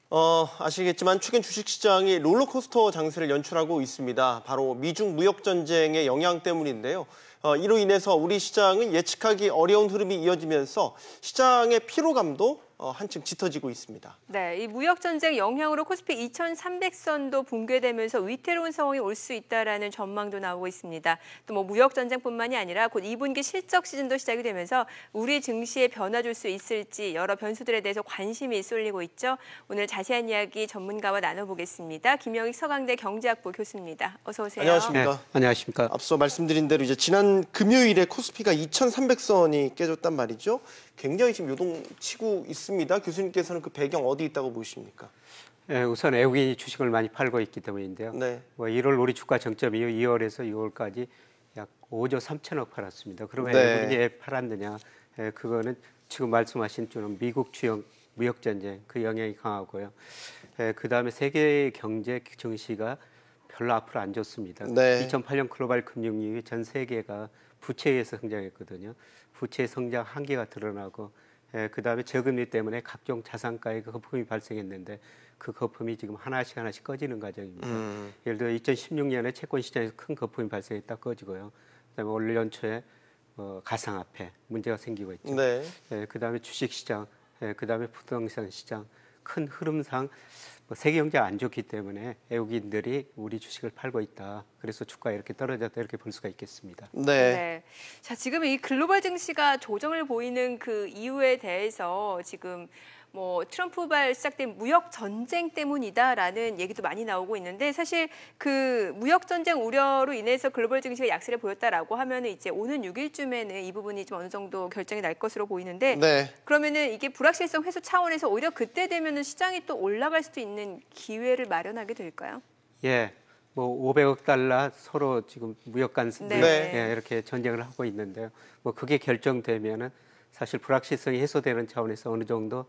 아시겠지만 최근 주식시장이 롤러코스터 장세를 연출하고 있습니다. 바로 미중 무역전쟁의 영향 때문인데요. 이로 인해서 우리 시장은 예측하기 어려운 흐름이 이어지면서 시장의 피로감도 한층 짙어지고 있습니다. 네, 이 무역전쟁 영향으로 코스피 2300선도 붕괴되면서 위태로운 상황이 올 수 있다라는 전망도 나오고 있습니다. 또 무역전쟁뿐만이 아니라 곧 2분기 실적 시즌도 시작이 되면서 우리 증시에 변화 줄 수 있을지 여러 변수들에 대해서 관심이 쏠리고 있죠. 오늘 자세한 이야기 전문가와 나눠보겠습니다. 김영익 서강대 경제학부 교수입니다. 어서 오세요. 안녕하십니까. 네, 안녕하십니까. 앞서 말씀드린 대로 이제 지난 금요일에 코스피가 2300선이 깨졌단 말이죠. 굉장히 지금 요동치고 있습니다. 교수님께서는 그 배경 어디 있다고 보십니까? 네, 우선 외국인이 주식을 많이 팔고 있기 때문인데요. 네. 1월 우리 주가 정점이 2월에서 6월까지 약 5조 3천억 팔았습니다. 그럼 네. 외국인이 왜 팔았느냐? 그거는 지금 말씀하신 좀 미국 주역 무역 전쟁 그 영향이 강하고요. 그다음에 세계 경제 증시가 별로 앞으로 안 좋습니다. 네. 2008년 글로벌 금융위기 전 세계가 부채에 의해서 성장했거든요. 부채 성장 한계가 드러나고 그다음에 저금리 때문에 각종 자산가에 거품이 발생했는데 그 거품이 지금 하나씩 꺼지는 과정입니다. 예를 들어 2016년에 채권 시장에서 큰 거품이 발생했다 꺼지고요. 그다음에 올 연초에 가상화폐 문제가 생기고 있죠. 네. 그다음에 주식 시장, 그다음에 부동산 시장 큰 흐름상 세계 경제가 안 좋기 때문에 외국인들이 우리 주식을 팔고 있다. 그래서 주가가 이렇게 떨어졌다 이렇게 볼 수가 있겠습니다. 네. 네. 자, 지금 이 글로벌 증시가 조정을 보이는 그 이유에 대해서 지금 트럼프발 시작된 무역 전쟁 때문이다라는 얘기도 많이 나오고 있는데 사실 그 무역 전쟁 우려로 인해서 글로벌 증시가 약세를 보였다라고 하면은 이제 오는 6일쯤에는 이 부분이 좀 어느 정도 결정이 날 것으로 보이는데 네. 그러면은 이게 불확실성 해소 차원에서 오히려 그때 되면은 시장이 또 올라갈 수도 있는 기회를 마련하게 될까요? 예. 500억 달러 서로 지금 무역 간 네. 이렇게 전쟁을 하고 있는데요. 그게 결정되면은 사실 불확실성이 해소되는 차원에서 어느 정도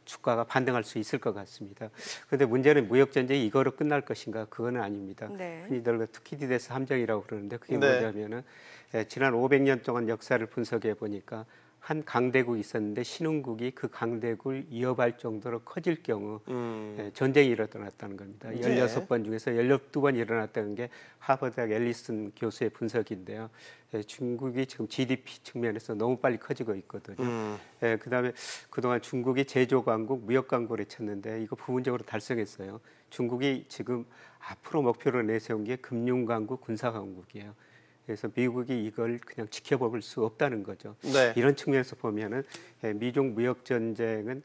주가가 반등할 수 있을 것 같습니다. 그런데 문제는 무역 전쟁이 이거로 끝날 것인가? 그거는 아닙니다. 네. 흔히들 투키디데스 함정이라고 그러는데 그게 네. 뭐냐면은 지난 500년 동안 역사를 분석해 보니까 한 강대국이 있었는데 신흥국이 그 강대국을 이어갈 정도로 커질 경우 전쟁이 일어났다는 겁니다. 네. 16번 중에서 12번 일어났다는 게 하버드대 앨리슨 교수의 분석인데요. 중국이 지금 GDP 측면에서 너무 빨리 커지고 있거든요. 그다음에 그동안 중국이 제조 강국, 무역 강국을 쳤는데 이거 부분적으로 달성했어요. 중국이 지금 앞으로 목표로 내세운 게 금융 강국, 군사 강국이에요. 그래서 미국이 이걸 그냥 지켜볼 수 없다는 거죠. 네. 이런 측면에서 보면은 미중 무역 전쟁은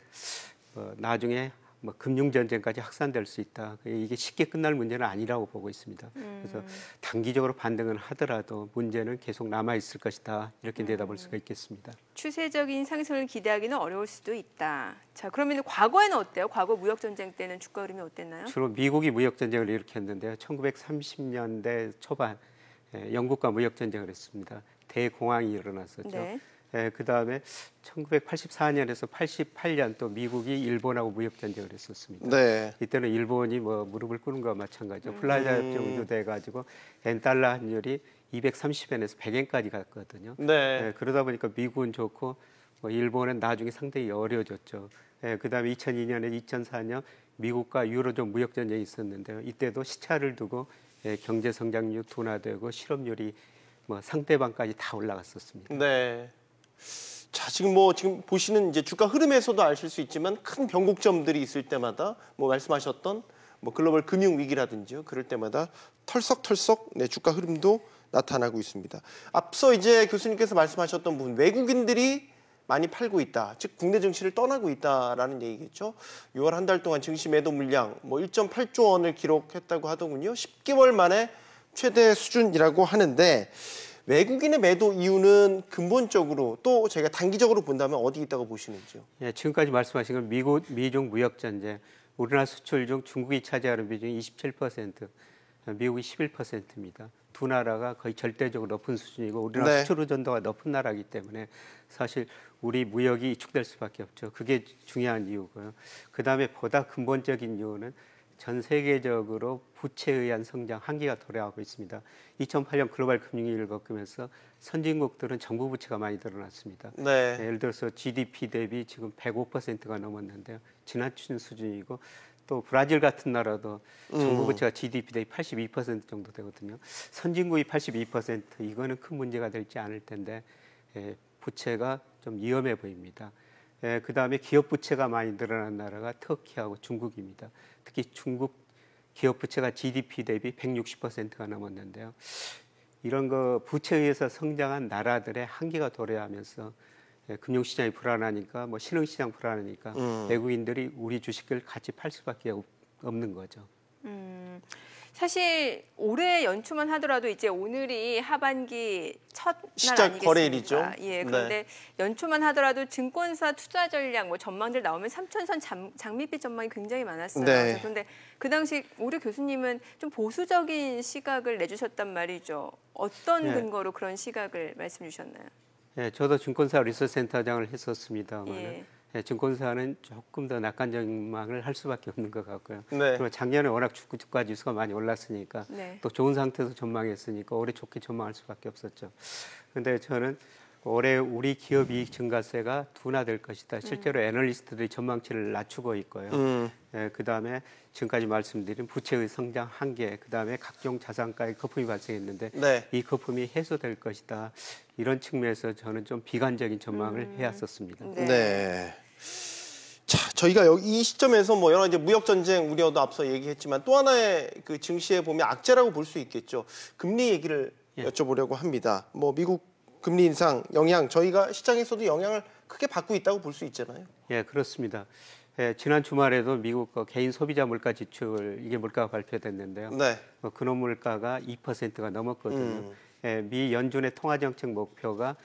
나중에 금융 전쟁까지 확산될 수 있다. 이게 쉽게 끝날 문제는 아니라고 보고 있습니다. 그래서 단기적으로 반등은 하더라도 문제는 계속 남아 있을 것이다. 이렇게 내다볼 수가 있겠습니다. 추세적인 상승을 기대하기는 어려울 수도 있다. 자, 그러면 과거에는 어때요? 과거 무역 전쟁 때는 주가 흐름이 어땠나요? 주로 미국이 무역 전쟁을 일으켰는데요. 1930년대 초반 영국과 무역 전쟁을 했습니다. 대공황이 일어났었죠. 네. 그다음에 1984년에서 88년 또 미국이 일본하고 무역 전쟁을 했었습니다. 네. 이때는 일본이 무릎을 꿇은 것과 마찬가지죠. 플라자 협정도 돼가지고 엔달러 환율이 230엔에서 100엔까지 갔거든요. 네. 그러다 보니까 미국은 좋고 일본은 나중에 상당히 어려워졌죠. 그다음에 2002년에 2004년 미국과 유로존 무역 전쟁이 있었는데요. 이때도 시차를 두고 경제 성장률 둔화되고 실업률이 상대방까지 다 올라갔었습니다. 네. 자, 지금 보시는 이제 주가 흐름에서도 아실 수 있지만 큰 변곡점들이 있을 때마다 말씀하셨던 글로벌 금융 위기라든지요. 그럴 때마다 털썩털썩 주가 흐름도 나타나고 있습니다. 앞서 이제 교수님께서 말씀하셨던 부분, 외국인들이 많이 팔고 있다. 즉 국내 증시를 떠나고 있다라는 얘기겠죠. 6월 한 달 동안 증시 매도 물량 1.8조 원을 기록했다고 하더군요. 10개월 만에 최대 수준이라고 하는데 외국인의 매도 이유는 근본적으로 또 저희가 단기적으로 본다면 어디 있다고 보시는지요? 예, 지금까지 말씀하신 건 미중 무역 전쟁, 우리나라 수출 중 중국이 차지하는 비중이 27%, 미국이 11%입니다. 두 나라가 거의 절대적으로 높은 수준이고 우리나라 네. 수출 의존도가 높은 나라이기 때문에 사실 우리 무역이 위축될 수밖에 없죠. 그게 중요한 이유고요. 그다음에 보다 근본적인 이유는 전 세계적으로 부채에 의한 성장 한계가 도래하고 있습니다. 2008년 글로벌 금융위기를 겪으면서 선진국들은 정부 부채가 많이 늘어났습니다. 네. 예를 들어서 GDP 대비 지금 105%가 넘었는데요. 지나친 수준이고 또 브라질 같은 나라도 정부 부채가 GDP 대비 82% 정도 되거든요. 선진국이 82% 이거는 큰 문제가 될지 않을 텐데 부채가 좀 위험해 보입니다. 그다음에 기업 부채가 많이 늘어난 나라가 터키하고 중국입니다. 특히 중국 기업 부채가 GDP 대비 160%가 넘었는데요. 이런 거 부채에 의해서 성장한 나라들의 한계가 도래하면서 금융시장이 불안하니까 뭐 신흥시장 불안하니까 외국인들이 우리 주식을 같이 팔 수밖에 없는 거죠. 사실 올해 연초만 하더라도 이제 오늘이 하반기 첫날 시작 아니겠습니까? 거래일이죠. 예, 그런데 연초만 하더라도 증권사 투자 전략 뭐 전망들 나오면 3천선 장밋빛 전망이 굉장히 많았어요. 네. 그런데 그 당시 우리 교수님은 좀 보수적인 시각을 내주셨단 말이죠. 어떤 네. 근거로 그런 시각을 말씀 주셨나요? 네, 저도 증권사 리서치센터장을 했었습니다만 예. 증권사는 조금 더 낙관 전망을 할 수밖에 없는 것 같고요. 네. 그리고 작년에 워낙 주가 지수가 많이 올랐으니까 네. 또 좋은 상태에서 전망했으니까 올해 좋게 전망할 수밖에 없었죠. 그런데 저는 올해 우리 기업 이익 증가세가 둔화될 것이다. 실제로 애널리스트들이 전망치를 낮추고 있고요. 그다음에 지금까지 말씀드린 부채의 성장 한계, 그다음에 각종 자산가의 거품이 발생했는데 네. 이 거품이 해소될 것이다. 이런 측면에서 저는 좀 비관적인 전망을 해왔었습니다. 네. 네. 자, 저희가 이 시점에서 뭐 여러 가지 무역 전쟁 우려도 앞서 얘기했지만 또 하나의 그 증시에 보면 악재라고 볼 수 있겠죠. 금리 얘기를 여쭤보려고 합니다. 뭐 미국 금리 인상 영향 저희가 시장에서도 영향을 크게 받고 있다고 볼 수 있잖아요. 예, 그렇습니다. 지난 주말에도 미국 개인 소비자 물가 지출 이게 물가가 발표됐는데요. 네. 근원 물가가 2%가 넘었거든요. 미 연준의 통화정책 목표가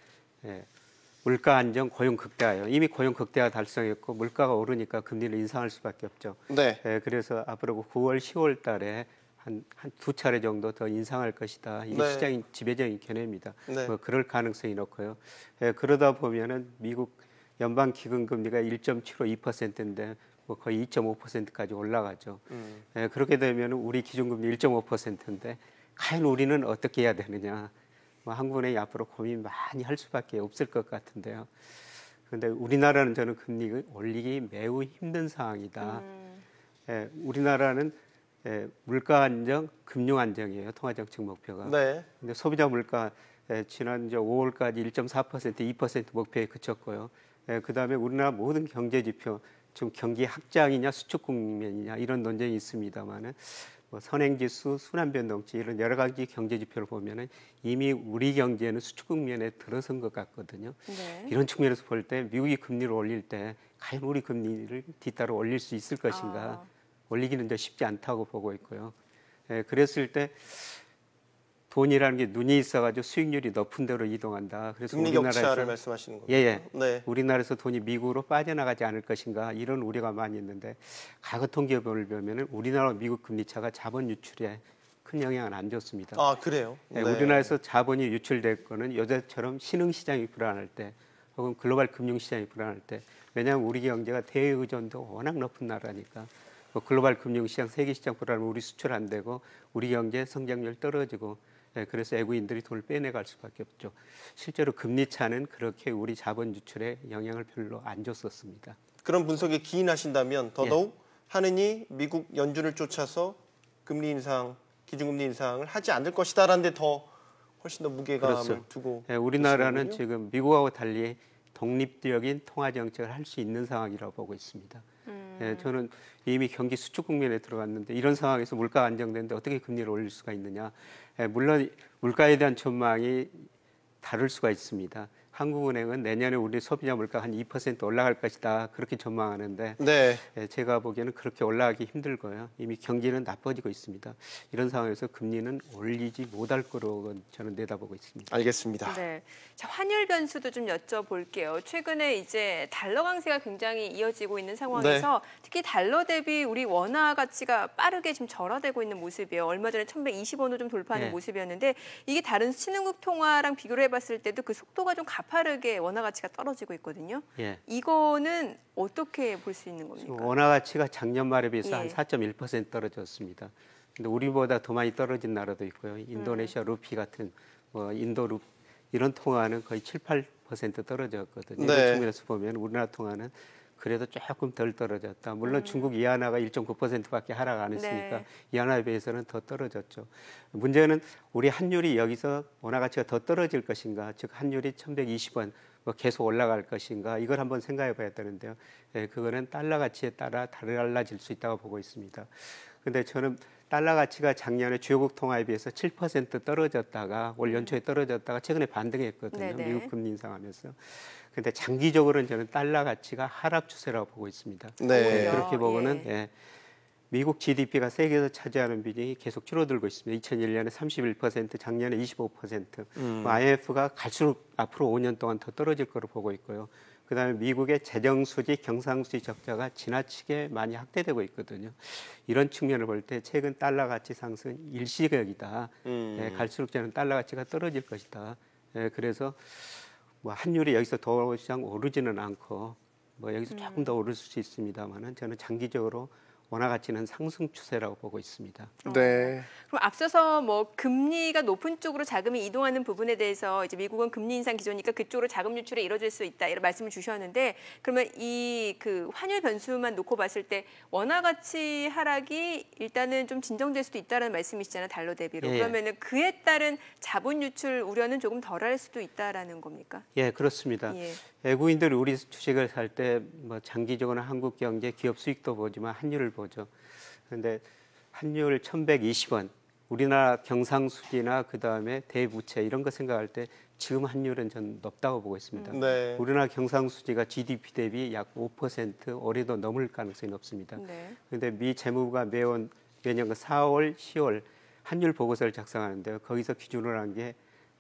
물가 안정, 고용 극대화예요. 이미 고용 극대화 달성했고 물가가 오르니까 금리를 인상할 수밖에 없죠. 네. 그래서 앞으로 9월, 10월 달에 한 두 차례 정도 더 인상할 것이다. 이게 네. 시장의 지배적인 견해입니다. 네. 뭐 그럴 가능성이 높고요. 그러다 보면은 미국 연방 기금금리가 1.75%인데 뭐 거의 2.5%까지 올라가죠. 그렇게 되면 우리 기준금리 1.5%인데 과연 우리는 어떻게 해야 되느냐? 뭐 한국은행이 앞으로 고민 많이 할 수밖에 없을 것 같은데요. 그런데 우리나라는 저는 금리 올리기 매우 힘든 상황이다. 우리나라는 물가 안정, 금융 안정이에요. 통화정책 목표가. 네. 근데 소비자 물가 지난 5월까지 1.4%, 2% 목표에 그쳤고요. 그다음에 우리나라 모든 경제 지표 지금 경기 확장이냐 수축 국면이냐 이런 논쟁이 있습니다만은 뭐 선행지수, 순환변동치 이런 여러 가지 경제 지표를 보면은 이미 우리 경제는 수축 국면에 들어선 것 같거든요. 네. 이런 측면에서 볼 때 미국이 금리를 올릴 때 과연 우리 금리를 뒤따라 올릴 수 있을 것인가? 올리기는 더 쉽지 않다고 보고 있고요. 그랬을 때 돈이라는 게 눈이 있어가지고 수익률이 높은 데로 이동한다. 그래서 금리 우리나라에서 격차를 말씀하시는 거죠. 네. 우리나라에서 돈이 미국으로 빠져나가지 않을 것인가 이런 우려가 많이 있는데 과거 통계를 보면은 우리나라와 미국 금리 차가 자본 유출에 큰 영향을 안 줬습니다. 아, 그래요? 네. 우리나라에서 자본이 유출될 거는 요새처럼 신흥시장이 불안할 때 혹은 글로벌 금융시장이 불안할 때 왜냐하면 우리 경제가 대의존도 워낙 높은 나라니까 뭐 글로벌 금융시장, 세계시장 불안하면 우리 수출 안 되고 우리 경제 성장률 떨어지고 그래서 외국인들이 돈을 빼내갈 수밖에 없죠. 실제로 금리 차는 그렇게 우리 자본 유출에 영향을 별로 안 줬었습니다. 그런 분석에 기인하신다면 더더욱 하느니 미국 연준을 쫓아서 금리 인상, 기준금리 인상을 하지 않을 것이다라는 데 더 훨씬 더 무게감을 그렇죠. 두고 우리나라는 계시는군요. 지금 미국하고 달리 독립적인 통화 정책을 할 수 있는 상황이라고 보고 있습니다. 저는 이미 경기 수축 국면에 들어갔는데 이런 상황에서 물가가 안정되는데 어떻게 금리를 올릴 수가 있느냐. 물론 물가에 대한 전망이 다를 수가 있습니다. 한국은행은 내년에 우리 소비자 물가 한 2% 올라갈 것이다 그렇게 전망하는데 네. 제가 보기에는 그렇게 올라가기 힘들고요. 이미 경기는 나빠지고 있습니다. 이런 상황에서 금리는 올리지 못할 거로 저는 내다보고 있습니다. 알겠습니다. 네. 자, 환율 변수도 좀 여쭤볼게요. 최근에 이제 달러 강세가 굉장히 이어지고 있는 상황에서 특히 달러 대비 우리 원화 가치가 빠르게 지금 절하되고 있는 모습이에요. 얼마 전에 1,120원을 좀 돌파하는 모습이었는데 이게 다른 신흥국 통화랑 비교를 해봤을 때도 그 속도가 좀 가파르게 원화 가치가 떨어지고 있거든요. 예. 이거는 어떻게 볼 수 있는 겁니까? 원화 가치가 작년 말에 비해서 예. 한 4.1% 떨어졌습니다. 근데 우리보다 더 많이 떨어진 나라도 있고요. 인도네시아 루피 같은 인도 루 이런 통화는 거의 7, 8% 떨어졌거든요. 네. 이런 측면에서 보면 우리나라 통화는 그래도 조금 덜 떨어졌다. 물론 중국 이하나가 1.9%밖에 하락 안 했으니까 네. 이하나에 비해서는 더 떨어졌죠. 문제는 우리 환율이 여기서 원화 가치가 더 떨어질 것인가, 즉 환율이 1,120원 계속 올라갈 것인가, 이걸 한번 생각해 봐야 되는데요. 예, 그거는 달러 가치에 따라 달라질 수 있다고 보고 있습니다. 근데 저는 달러 가치가 작년에 주요국 통화에 비해서 7% 떨어졌다가 올 연초에 떨어졌다가 최근에 반등했거든요. 네네. 미국 금리 인상하면서. 근데 장기적으로는 저는 달러 가치가 하락 추세라고 보고 있습니다. 네. 그렇게 보고는 예. 예, 미국 GDP가 세계에서 차지하는 비중이 계속 줄어들고 있습니다. 2001년에 31%, 작년에 25%. IMF가 갈수록 앞으로 5년 동안 더 떨어질 거로 보고 있고요. 그다음에 미국의 재정 수지, 경상수지 적자가 지나치게 많이 확대되고 있거든요. 이런 측면을 볼 때 최근 달러 가치 상승은 일시적이다. 예, 갈수록 저는 달러 가치가 떨어질 것이다. 예, 그래서 환율이 여기서 더 이상 오르지는 않고 여기서 조금 더 오를 수 있습니다만은 저는 장기적으로 원화 가치는 상승 추세라고 보고 있습니다. 네. 그럼 앞서서 금리가 높은 쪽으로 자금이 이동하는 부분에 대해서 이제 미국은 금리 인상 기조니까 그쪽으로 자금 유출이 이루어질 수 있다 이런 말씀을 주셨는데, 그러면 이 환율 변수만 놓고 봤을 때 원화 가치 하락이 일단은 좀 진정될 수도 있다는 말씀이시잖아요, 달러 대비로. 예. 그러면은 그에 따른 자본 유출 우려는 조금 덜할 수도 있다라는 겁니까? 예, 그렇습니다. 예. 외국인들이 우리 주식을 살 때 장기적으로는 한국 경제 기업 수익도 보지만 환율을 보죠. 그런데 환율 1,120원, 우리나라 경상수지나 그다음에 대부채 이런 거 생각할 때 지금 환율은 전 높다고 보고 있습니다. 네. 우리나라 경상수지가 GDP 대비 약 5% 올해도 넘을 가능성이 높습니다. 네. 그런데 미 재무부가 매년 4월, 10월 환율 보고서를 작성하는데요. 거기서 기준으로 한 게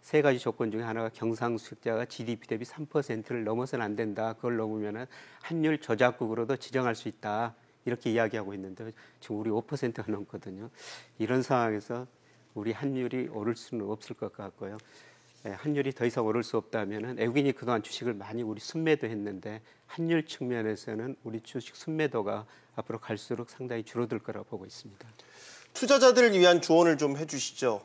세 가지 조건 중에 하나가 경상수지가 GDP 대비 3%를 넘어서는 안 된다. 그걸 넘으면 환율 조작국으로도 지정할 수 있다. 이렇게 이야기하고 있는데 지금 우리 5%가 넘거든요. 이런 상황에서 우리 환율이 오를 수는 없을 것 같고요. 환율이 더 이상 오를 수 없다면 외국인이 그동안 주식을 많이 우리 순매도했는데 환율 측면에서는 우리 주식 순매도가 앞으로 갈수록 상당히 줄어들 거라고 보고 있습니다. 투자자들을 위한 조언을 좀 해주시죠.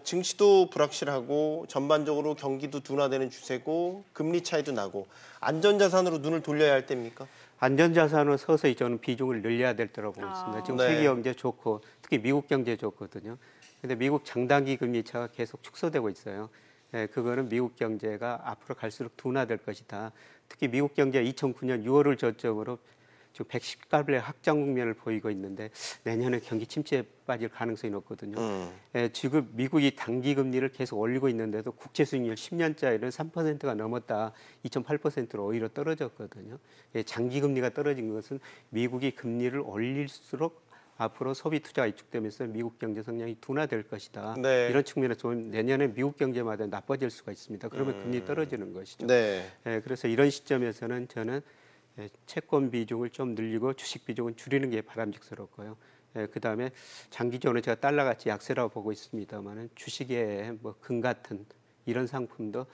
증시도 불확실하고 전반적으로 경기도 둔화되는 추세고 금리 차이도 나고 안전자산으로 눈을 돌려야 할 때입니까? 안전자산은 서서히 저는 비중을 늘려야 될 때라고 보고 있습니다. 지금 네. 세계 경제 좋고 특히 미국 경제 좋거든요. 그런데 미국 장단기 금리 차가 계속 축소되고 있어요. 그거는 미국 경제가 앞으로 갈수록 둔화될 것이다. 특히 미국 경제 2009년 6월을 저점으로 지금 110달러의 확장 국면을 보이고 있는데 내년에 경기 침체에 빠질 가능성이 높거든요. 지금 미국이 단기 금리를 계속 올리고 있는데도 국채 수익률 10년짜리는 3%가 넘었다. 2.8%로 오히려 떨어졌거든요. 장기 금리가 떨어진 것은 미국이 금리를 올릴수록 앞으로 소비 투자가 위축되면서 미국 경제 성장이 둔화될 것이다. 네. 이런 측면에서 좀 내년에 미국 경제마다 나빠질 수가 있습니다. 그러면 금리 떨어지는 것이죠. 네. 그래서 이런 시점에서는 저는 채권 비중을 좀 늘리고 주식 비중은 줄이는 게 바람직스럽고요. 그다음에 장기적으로 제가 달러 가치 약세라고 보고 있습니다만은 주식에 금 같은 이런 상품도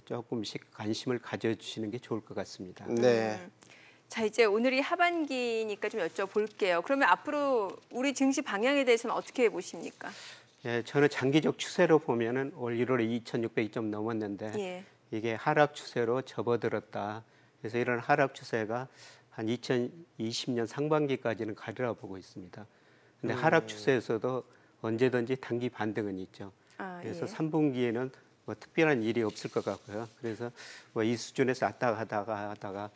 조금씩 관심을 가져주시는 게 좋을 것 같습니다. 네. 자, 이제 오늘이 하반기니까 좀 여쭤볼게요. 그러면 앞으로 우리 증시 방향에 대해서는 어떻게 보십니까? 저는 장기적 추세로 보면은 올 1월에 2,600점 넘었는데 예. 이게 하락 추세로 접어들었다. 그래서 이런 하락 추세가 한 2020년 상반기까지는 가리라 보고 있습니다. 근데 하락 추세에서도 언제든지 단기 반등은 있죠. 그래서 3분기에는 특별한 일이 없을 것 같고요. 그래서 이 수준에서 왔다 하다가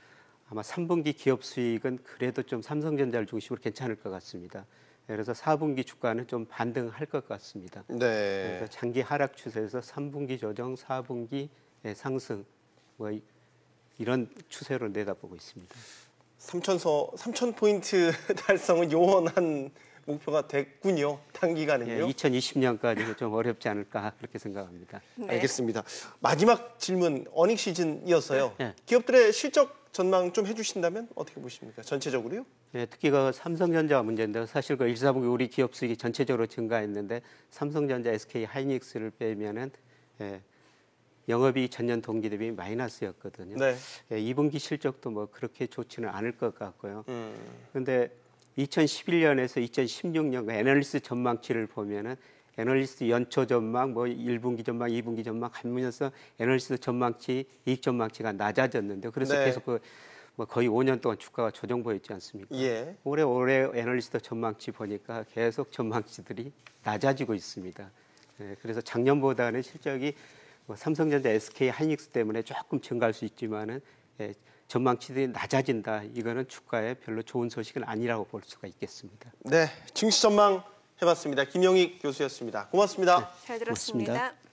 아마 3분기 기업 수익은 그래도 좀 삼성전자를 중심으로 괜찮을 것 같습니다. 그래서 4분기 주가는 좀 반등할 것 같습니다. 네. 그래서 장기 하락 추세에서 3분기 조정, 4분기 상승 이런 추세로 내다보고 있습니다. 3,000포인트 달성은 요원한 목표가 됐군요. 단기간은요. 2020년까지는 좀 어렵지 않을까 그렇게 생각합니다. 네. 알겠습니다. 마지막 질문, 어닝 시즌이어서요. 네. 기업들의 실적 전망 좀 해주신다면 어떻게 보십니까? 전체적으로요? 특히 그 삼성전자가 문제인데 사실 그 1, 4분기 우리 기업 수익이 전체적으로 증가했는데 삼성전자, SK 하이닉스를 빼면은 영업이 전년 동기 대비 마이너스였거든요. 네. 2분기 실적도 뭐 그렇게 좋지는 않을 것 같고요. 그런데 2011년에서 2016년 애널리스트 전망치를 보면은 애널리스트 연초 전망, 뭐 1분기 전망, 2분기 전망 하면서 애널리스트 전망치, 이익 전망치가 낮아졌는데 그래서 네. 계속 뭐 거의 5년 동안 주가가 조정 보였지 않습니까? 예. 올해 애널리스트 전망치 보니까 계속 전망치들이 낮아지고 있습니다. 그래서 작년보다는 실적이 뭐 삼성전자, SK, 하이닉스 때문에 조금 증가할 수 있지만은 전망치들이 낮아진다. 이거는 주가에 별로 좋은 소식은 아니라고 볼 수가 있겠습니다. 네, 증시 전망 해봤습니다. 김영익 교수였습니다. 고맙습니다. 잘 들었습니다. 고맙습니다.